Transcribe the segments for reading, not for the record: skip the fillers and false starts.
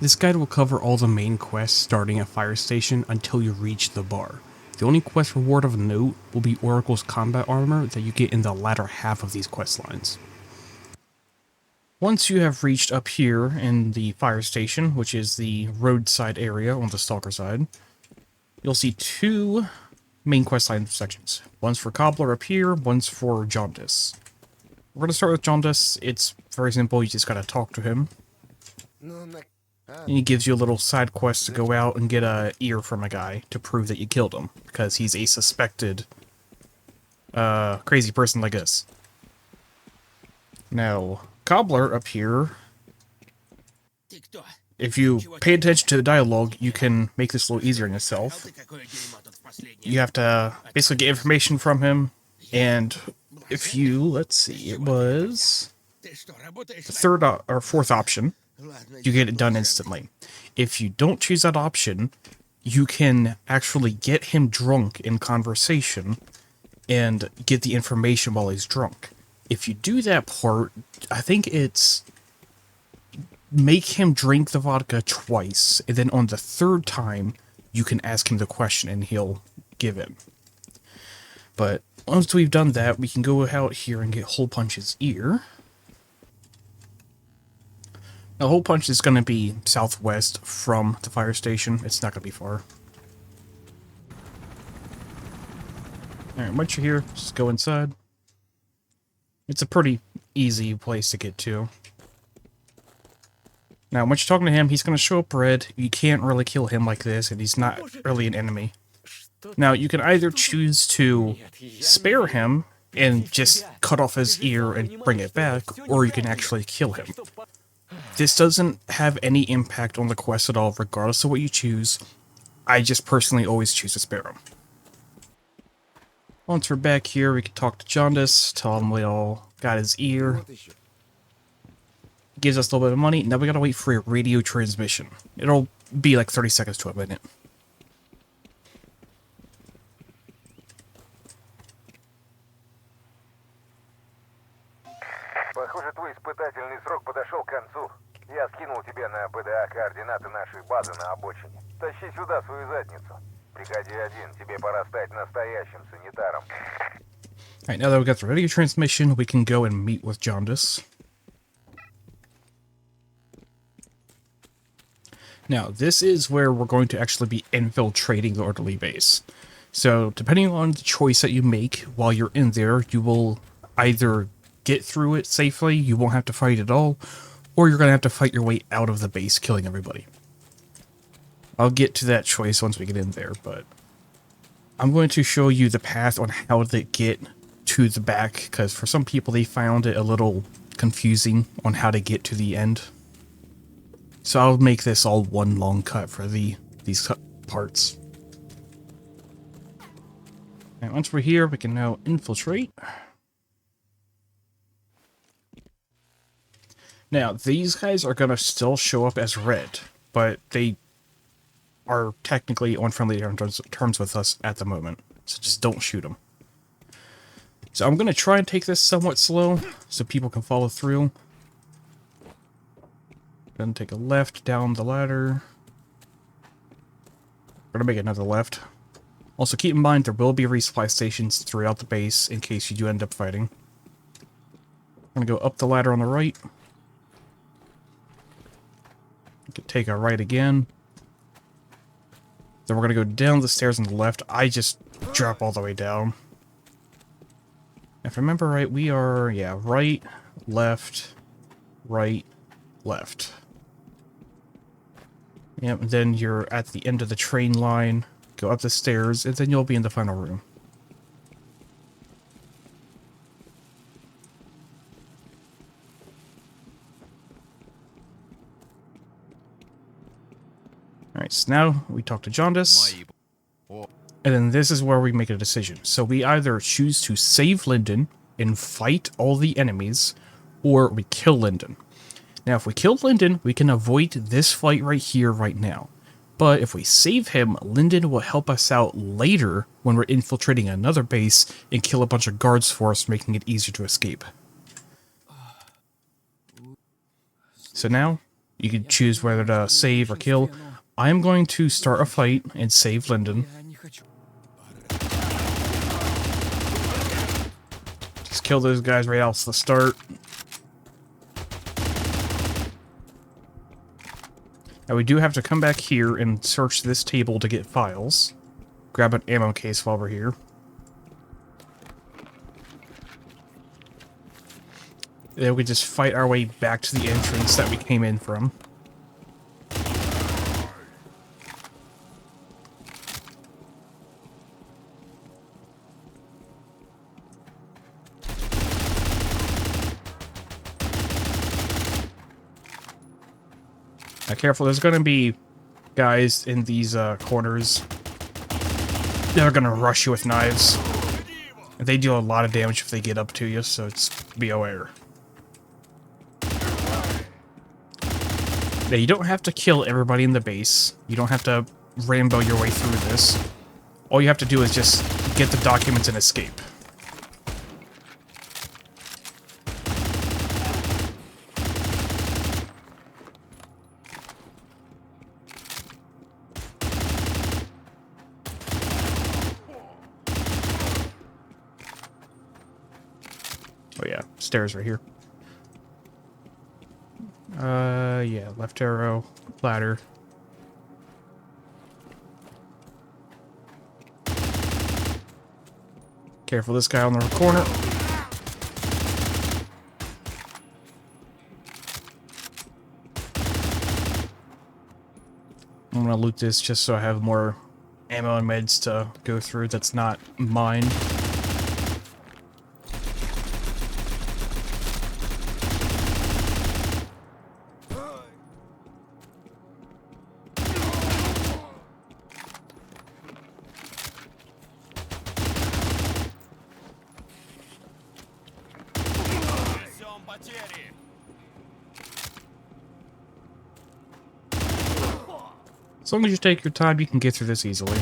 This guide will cover all the main quests starting at Fire Station until you reach the bar. The only quest reward of note will be Oracle's combat armor that you get in the latter half of these quest lines. Once you have reached up here in the Fire Station, which is the Roadside area on the Stalker side, you'll see two main questline sections. One's for Cobbler up here, one's for Jaundice. We're going to start with Jaundice. It's very simple, you just gotta talk to him. And he gives you a little side quest to go out and get a ear from a guy to prove that you killed him, because he's a suspected crazy person like us. Now, Cobbler up here, if you pay attention to the dialogue, you can make this a little easier on yourself. You have to basically get information from him, and if you, let's see, it was the third or fourth option, you get it done instantly. If you don't choose that option, you can actually get him drunk in conversation and get the information while he's drunk. If you do that part, I think it's make him drink the vodka twice, and then on the third time, you can ask him the question and he'll give in. But once we've done that, we can go out here and get Hole Punch's ear. Now, Hole Punch is going to be southwest from the fire station. It's not going to be far. Alright, once you're here, just go inside. It's a pretty easy place to get to. Now, once you're talking to him, he's going to show up red. You can't really kill him like this, and he's not really an enemy. Now, you can either choose to spare him and just cut off his ear and bring it back, or you can actually kill him. This doesn't have any impact on the quest at all, regardless of what you choose. I just personally always choose to spare him. Once we're back here, we can talk to Jaundice, tell him we all got his ear. Gives us a little bit of money. Now we gotta wait for a radio transmission. It'll be like 30 seconds to a minute. Похоже, твой испытательный срок подошел к концу. Я скинул тебе на ПДА координаты нашей базы на обочине. Тащи сюда свою задницу. Приходи один, тебе пора стать настоящим санитаром. Alright, now that we got the radio transmission, we can go and meet with Jaundice. Now, this is where we're going to actually be infiltrating the orderly base. So, depending on the choice that you make while you're in there, you will either get through it safely, you won't have to fight at all, or you're going to have to fight your way out of the base, killing everybody. I'll get to that choice once we get in there, but I'm going to show you the path on how to get to the back, because for some people they found it a little confusing on how to get to the end. So I'll make this all one long cut for these cut parts. And once we're here, we can now infiltrate. Now, these guys are going to still show up as red, but they are technically on friendly terms with us at the moment. So just don't shoot them. So I'm going to try and take this somewhat slow so people can follow through. Then take a left down the ladder. We're going to make another left. Also keep in mind there will be resupply stations throughout the base in case you do end up fighting. I'm going to go up the ladder on the right. We can take a right again. Then we're going to go down the stairs on the left. I just drop all the way down. If I remember right, we are, yeah, right, left, left. Yep, and then you're at the end of the train line, go up the stairs, and then you'll be in the final room. Alright, so now we talk to Jaundice. And then this is where we make a decision. So we either choose to save Lyndon and fight all the enemies, or we kill Lyndon. Now, if we kill Lyndon, we can avoid this fight right here, right now. But if we save him, Lyndon will help us out later when we're infiltrating another base and kill a bunch of guards for us, making it easier to escape. So now, You can choose whether to save or kill. I'm going to start a fight and save Lyndon. Just kill those guys right off the start. Now we do have to come back here and search this table to get files. Grab an ammo case while we're here. Then we just fight our way back to the entrance that we came in from. Now careful, there's going to be guys in these corners. They're going to rush you with knives. They deal a lot of damage if they get up to you, so be aware. Now, you don't have to kill everybody in the base. You don't have to Rambo your way through this. All you have to do is just get the documents and escape. Oh yeah, stairs right here. Yeah, left arrow, ladder. Careful, this guy on the corner. I'm gonna loot this just so I have more ammo and meds to go through that's not mine. As long as you take your time, you can get through this easily.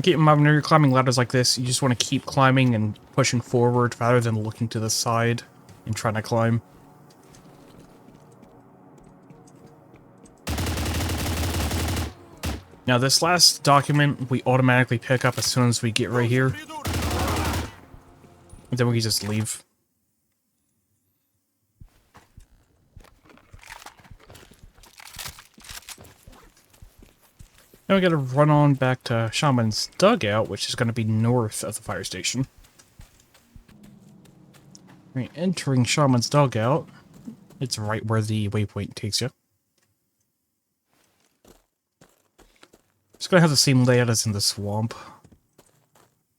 Keep in mind, when you're climbing ladders like this, you just want to keep climbing and pushing forward rather than looking to the side and trying to climb. Now, this last document we automatically pick up as soon as we get right here. And then we can just leave. Now we gotta run on back to Shaman's dugout, which is gonna be north of the fire station. Right, entering Shaman's dugout, it's right where the waypoint takes you. It's gonna have the same layout as in the swamp.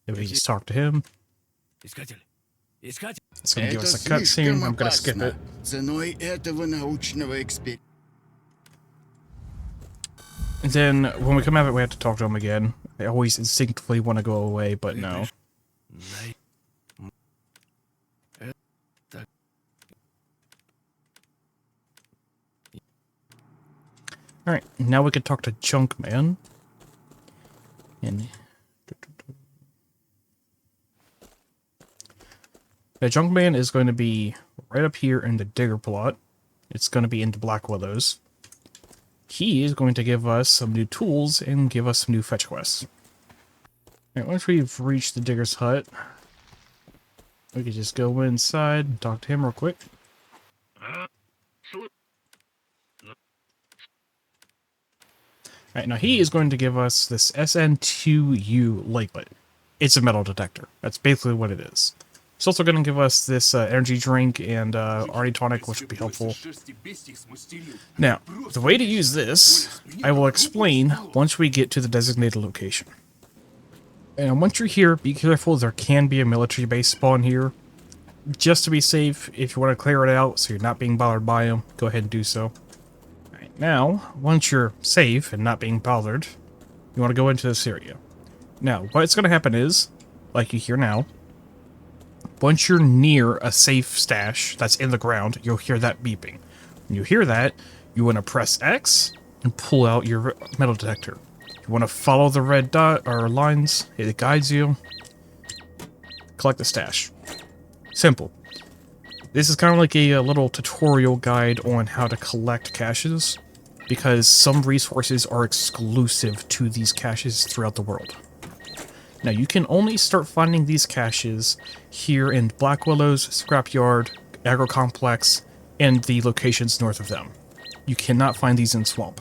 If we just talk to him. It's gonna give us a cutscene. I'm gonna skip it. And then, when we come out of it, we have to talk to him again. I always instinctively want to go away, but no. Alright, now we can talk to Junkman. And the Junkman is going to be right up here in the digger plot. It's going to be into Black Willows. He is going to give us some new tools and give us some new fetch quests. Alright, once we've reached the digger's hut, we can just go inside and talk to him real quick. Alright, now he is going to give us this SN2U lightlet. It's a metal detector. That's basically what it is. It's also going to give us this energy drink and Arnie tonic, which would be helpful. Now, the way to use this, I will explain once we get to the designated location. And once you're here, be careful, there can be a military base spawn here. Just to be safe, if you want to clear it out so you're not being bothered by them, go ahead and do so. Alright, now, once you're safe and not being bothered, you want to go into this area. Now, what's going to happen is, like you hear now, once you're near a safe stash that's in the ground, you'll hear that beeping. When you hear that, you want to press X and pull out your metal detector. You want to follow the red dot or lines, it guides you. collect the stash. Simple. This is kind of like a little tutorial guide on how to collect caches, because some resources are exclusive to these caches throughout the world. Now, you can only start finding these caches here in Black Willows, Scrapyard, Agro Complex, and the locations north of them. You cannot find these in Swamp.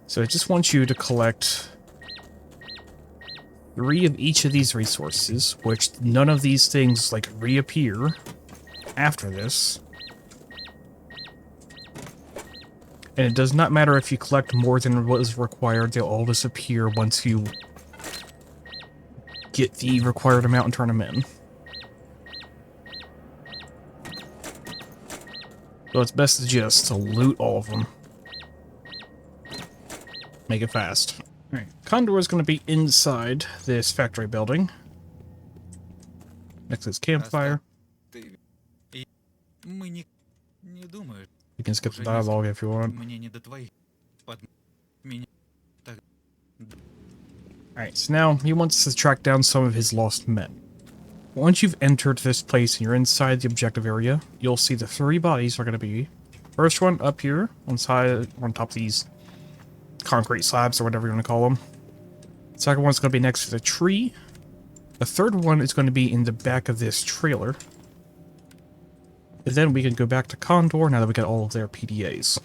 So I just want you to collect 3 of each of these resources, which none of these things, like, reappear after this. And it does not matter if you collect more than what is required, they'll all disappear once you get the required amount and turn them in. So it's best to just loot all of them. Make it fast. Alright, Condor is going to be inside this factory building. Next to this campfire. You can skip the dialogue if you want. Alright, so now he wants to track down some of his lost men. Once you've entered this place and you're inside the objective area, you'll see the 3 bodies are going to be... First one up here, on top of these concrete slabs, or whatever you want to call them. Second one's going to be next to the tree. The third one is going to be in the back of this trailer. And then we can go back to Condor now that we got all of their PDAs.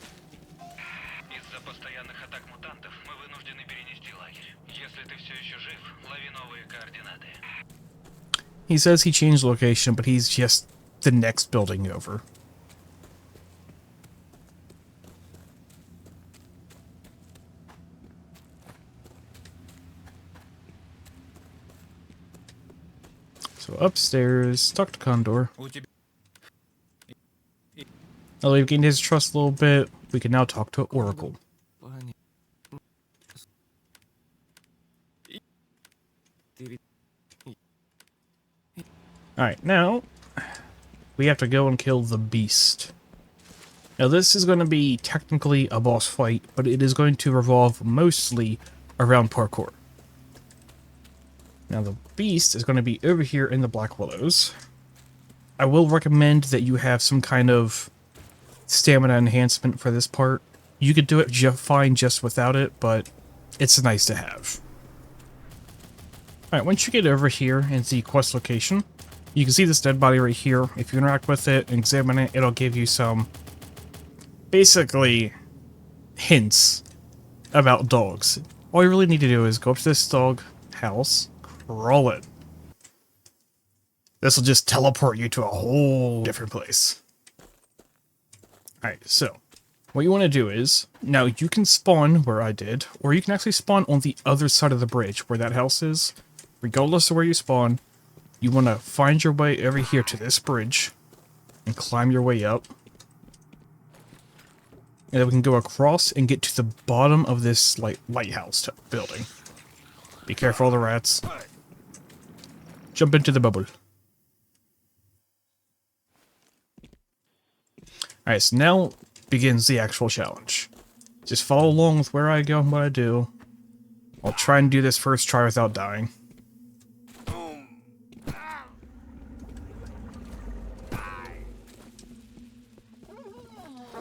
He says he changed location, but he's just the next building over. So upstairs, talk to Condor. Now we've gained his trust a little bit, we can now talk to Oracle. Alright, now we have to go and kill the beast. Now this is going to be technically a boss fight, but it is going to revolve mostly around parkour. Now the beast is going to be over here in the Black Willows. I will recommend that you have some kind of stamina enhancement for this part. You could do it fine just without it, but it's nice to have. Alright, once you get over here in the quest location, you can see this dead body right here. If you interact with it and examine it, it'll give you some, basically, hints about dogs. All you really need to do is go up to this dog house, crawl it. This will just teleport you to a whole different place. Alright, so, what you want to do is, now you can spawn where I did, or you can actually spawn on the other side of the bridge where that house is. Regardless of where you spawn, you want to find your way over here to this bridge and climb your way up. And then we can go across and get to the bottom of this lighthouse building. Be careful of the rats. Jump into the bubble. Alright, so now begins the actual challenge. Just follow along with where I go and what I do. I'll try and do this first try without dying.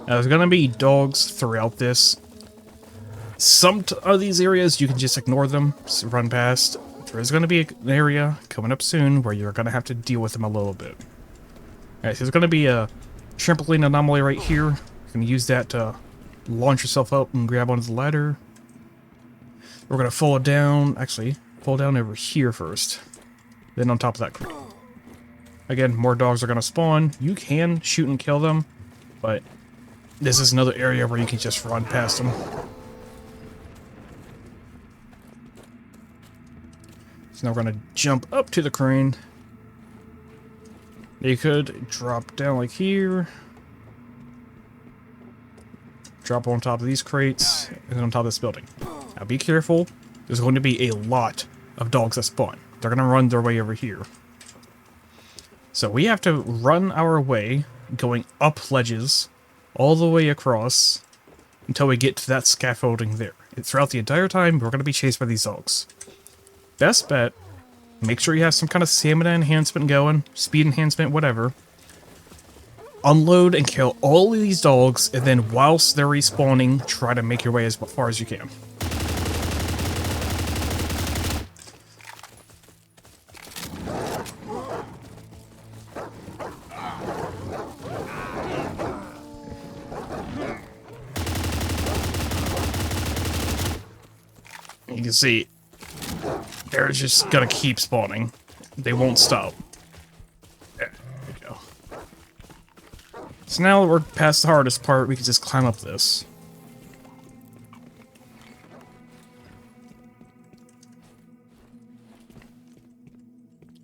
Now, there's gonna be dogs throughout this. Some of these areas, you can just ignore them, just run past. There's gonna be an area coming up soon where you're gonna have to deal with them a little bit. Alright, so there's gonna be a trampoline anomaly right here. You can use that to launch yourself up and grab onto the ladder. We're gonna fall down, actually, fall down over here first. Then on top of that crate. Again, more dogs are gonna spawn. You can shoot and kill them, but this is another area where you can just run past them. So now we're going to jump up to the crane. You could drop down like here. Drop on top of these crates, and then on top of this building. Now be careful, there's going to be a lot of dogs that spawn. They're going to run their way over here. So we have to run our way, going up ledges, all the way across until we get to that scaffolding there. And throughout the entire time, we're going to be chased by these dogs. best bet, make sure you have some kind of stamina enhancement going, speed enhancement, whatever. Unload and kill all of these dogs, and then whilst they're respawning, try to make your way as far as you can. You can see, they're just gonna keep spawning. They won't stop. There we go. So now that we're past the hardest part, we can just climb up this.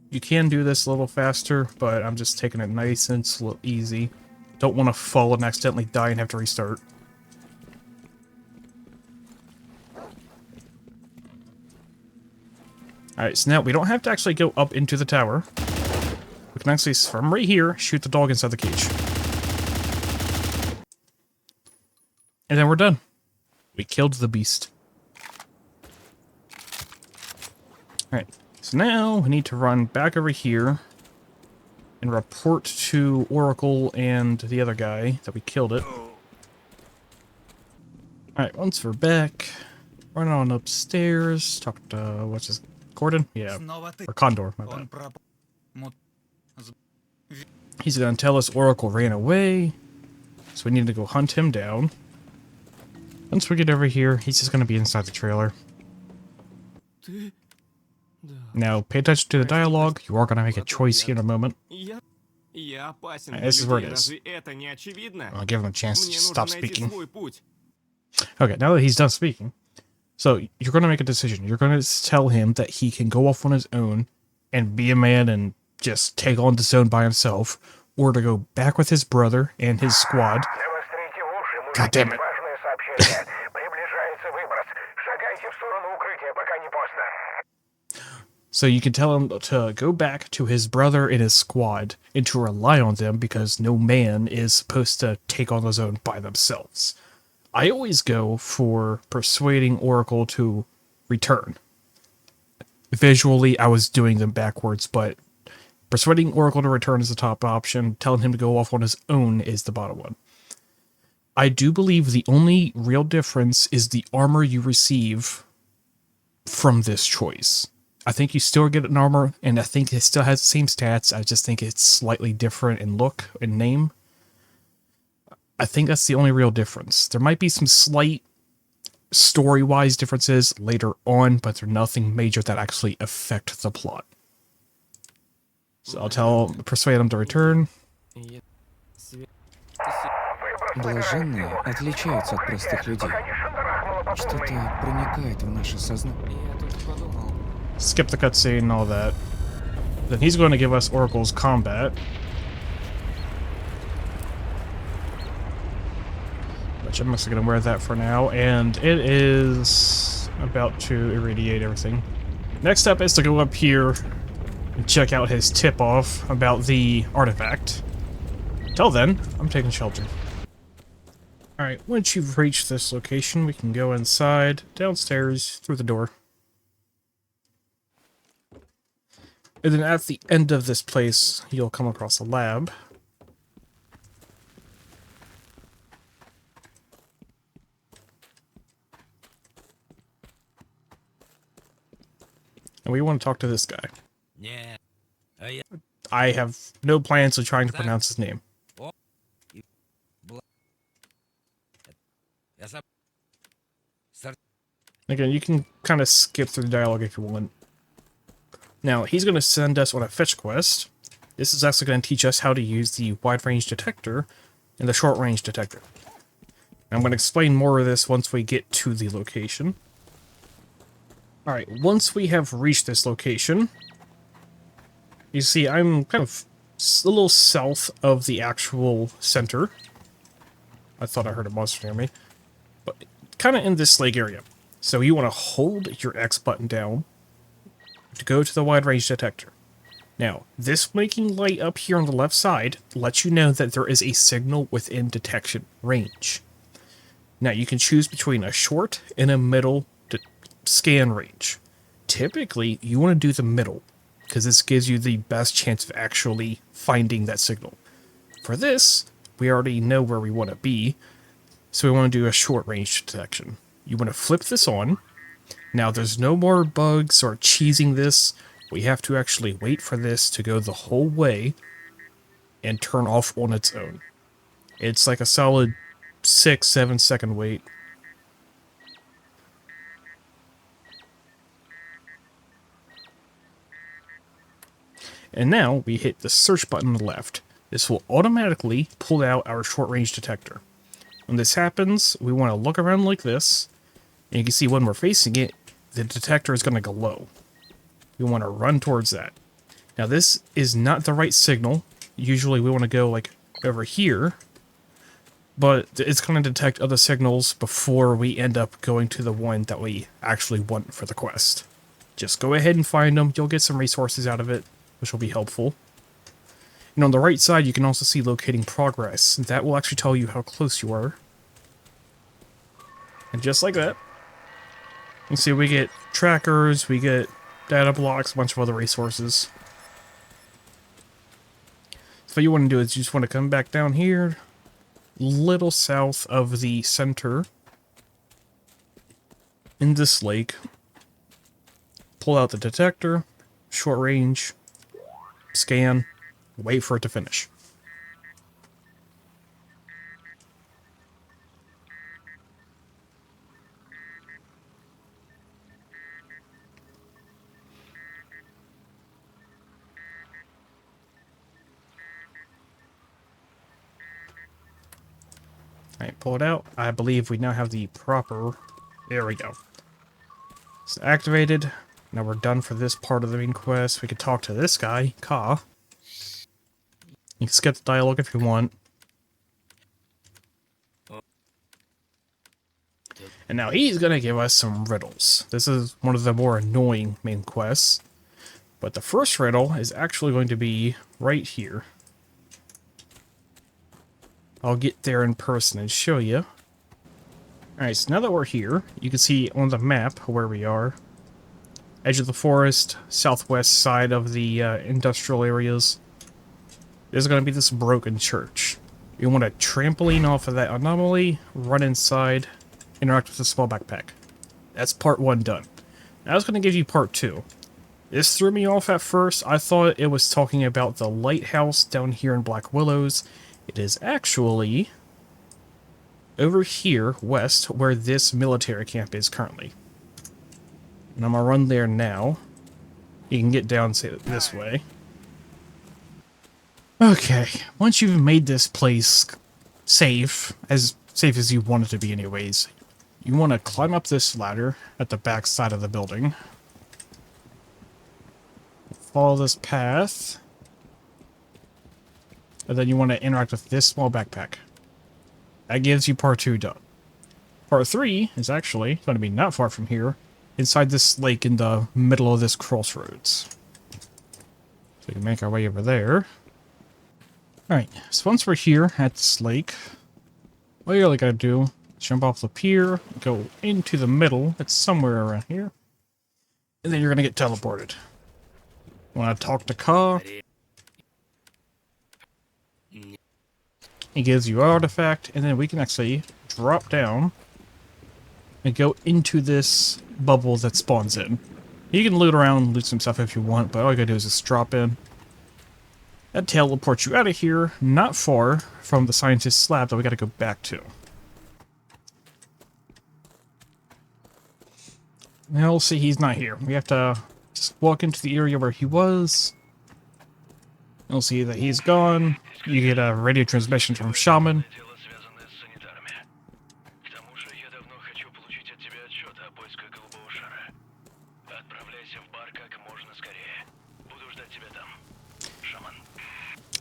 You can do this a little faster, but I'm just taking it nice and slow, easy. Don't want to fall and accidentally die and have to restart. Alright, so now we don't have to actually go up into the tower. We can actually, from right here, shoot the dog inside the cage. And then we're done. We killed the beast. Alright, so now we need to run back over here and report to Oracle and the other guy that we killed it. Alright, once we're back, run on upstairs, talk to, what's his... Gordon? Yeah. Or Condor, my bad. He's gonna tell us Oracle ran away, so we need to go hunt him down. Once we get over here, he's just gonna be inside the trailer. Now, pay attention to the dialogue. You are gonna make a choice here in a moment. Right, this is where it is. I'll give him a chance to just stop speaking. Okay, now that he's done speaking, so you're going to make a decision. You're going to tell him that he can go off on his own and be a man and just take on the zone by himself, or to go back with his brother and his squad. God damn it. So you can tell him to go back to his brother and his squad and to rely on them, because no man is supposed to take on the zone by themselves. I always go for persuading Oracle to return. Visually, I was doing them backwards, but persuading Oracle to return is the top option. Telling him to go off on his own is the bottom one. I do believe the only real difference is the armor you receive from this choice. I think you still get an armor, and I think it still has the same stats. I just think it's slightly different in look and name. I think that's the only real difference. There might be some slight story-wise differences later on, but they're nothing major that actually affect the plot. So I'll persuade them to return. Блаженные отличаются от простых людей. Что-то проникает в наше сознание. Skip the cutscene and all that. Then he's going to give us Oracle's combat. Which I'm just going to wear that for now, and it is about to irradiate everything. Next up is to go up here and check out his tip-off about the artifact. Till then, I'm taking shelter. Alright, once you've reached this location, we can go inside, downstairs, through the door. And then at the end of this place, you'll come across a lab. And we want to talk to this guy. I have no plans of trying to pronounce his name. Again, you can kind of skip through the dialogue if you want. Now, he's going to send us on a fetch quest. This is actually going to teach us how to use the wide-range detector and the short-range detector. I'm going to explain more of this once we get to the location. Alright, once we have reached this location, you see I'm kind of a little south of the actual center. I thought I heard a monster near me. But kind of in this lake area. So you want to hold your X button down to go to the wide-range detector. Now, this blinking light up here on the left side lets you know that there is a signal within detection range. Now, you can choose between a short and a middle scan range. typically you want to do the middle, because this gives you the best chance of actually finding that signal. For this, we already know where we want to be, so we want to do a short range detection. You want to flip this on. Now there's no more bugs or cheesing this. We have to actually wait for this to go the whole way and turn off on its own. It's like a solid 6-7 second wait. And now we hit the search button on the left. This will automatically pull out our short range detector. When this happens, we want to look around like this, and you can see when we're facing it, the detector is going to glow. We want to run towards that. Now this is not the right signal. Usually we want to go like over here, but it's going to detect other signals before we end up going to the one that we actually want for the quest. Just go ahead and find them. You'll get some resources out of it, which will be helpful. And on the right side, you can also see locating progress. That will actually tell you how close you are. And just like that, you see we get trackers, we get data blocks, a bunch of other resources. So what you want to do is you just want to come back down here, little south of the center, in this lake, pull out the detector, short range, scan, wait for it to finish. Alright, pull it out. I believe we now have the proper... There we go. It's activated. Now we're done for this part of the main quest. We could talk to this guy, Ka. You can skip the dialogue if you want. And now he's going to give us some riddles. This is one of the more annoying main quests. But the first riddle is actually going to be right here. I'll get there in person and show you. Alright, so now that we're here, you can see on the map where we are. Edge of the forest, southwest side of the industrial areas. There's going to be this broken church. You want a trampoline off of that anomaly, run inside, interact with the small backpack. That's part 1 done. Now I was going to give you part 2. This threw me off at first. I thought it was talking about the lighthouse down here in Black Willows. It is actually over here, west, where this military camp is currently. And I'm going to run there now. You can get down, say, this way. Okay, once you've made this place safe as you want it to be anyways, you want to climb up this ladder at the back side of the building. Follow this path. And then you want to interact with this small backpack. That gives you part 2 done. Part 3 is actually going to be not far from here, inside this lake in the middle of this crossroads. So we can make our way over there. Alright, so once we're here at this lake, all you really gotta do is jump off the pier, go into the middle, it's somewhere around here, and then you're gonna get teleported. Wanna talk to Ka? He gives you an artifact, and then we can actually drop down and go into this bubble that spawns in. You can loot around, loot some stuff if you want, but all you gotta do is just drop in. That teleports you out of here, not far from the scientist's lab that we gotta go back to. Now we'll see he's not here. We have to just walk into the area where he was. You'll see that he's gone. You get a radio transmission from Shaman.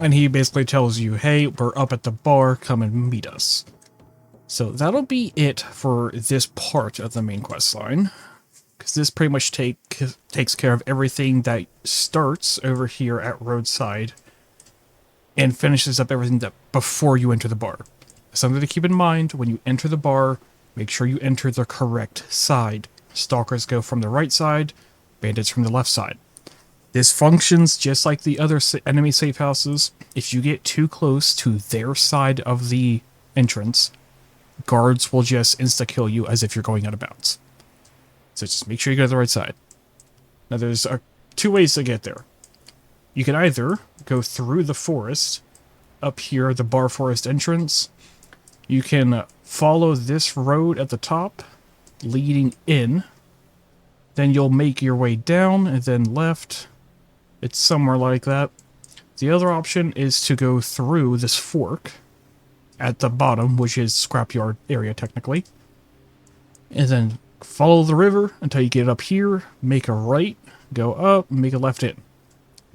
And he basically tells you, hey, we're up at the bar, come and meet us. So that'll be it for this part of the main quest line. Because this pretty much takes care of everything that starts over here at Roadside and finishes up everything that before you enter the bar. Something to keep in mind, when you enter the bar, make sure you enter the correct side. Stalkers go from the right side, bandits from the left side. This functions just like the other enemy safe houses. If you get too close to their side of the entrance, guards will just insta-kill you as if you're going out of bounds. So just make sure you go to the right side. Now there's two ways to get there. You can either go through the forest, up here, the Bar Forest entrance. You can follow this road at the top, leading in. Then you'll make your way down and then left. It's somewhere like that. The other option is to go through this fork at the bottom, which is scrapyard area technically. And then follow the river until you get up here, make a right, go up, make a left in.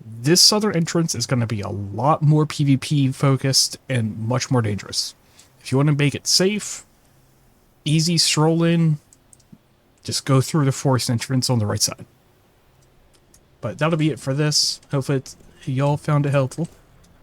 This southern entrance is going to be a lot more PvP focused and much more dangerous. If you want to make it safe, easy stroll in, just go through the forest entrance on the right side. But that'll be it for this. Hopefully y'all found it helpful.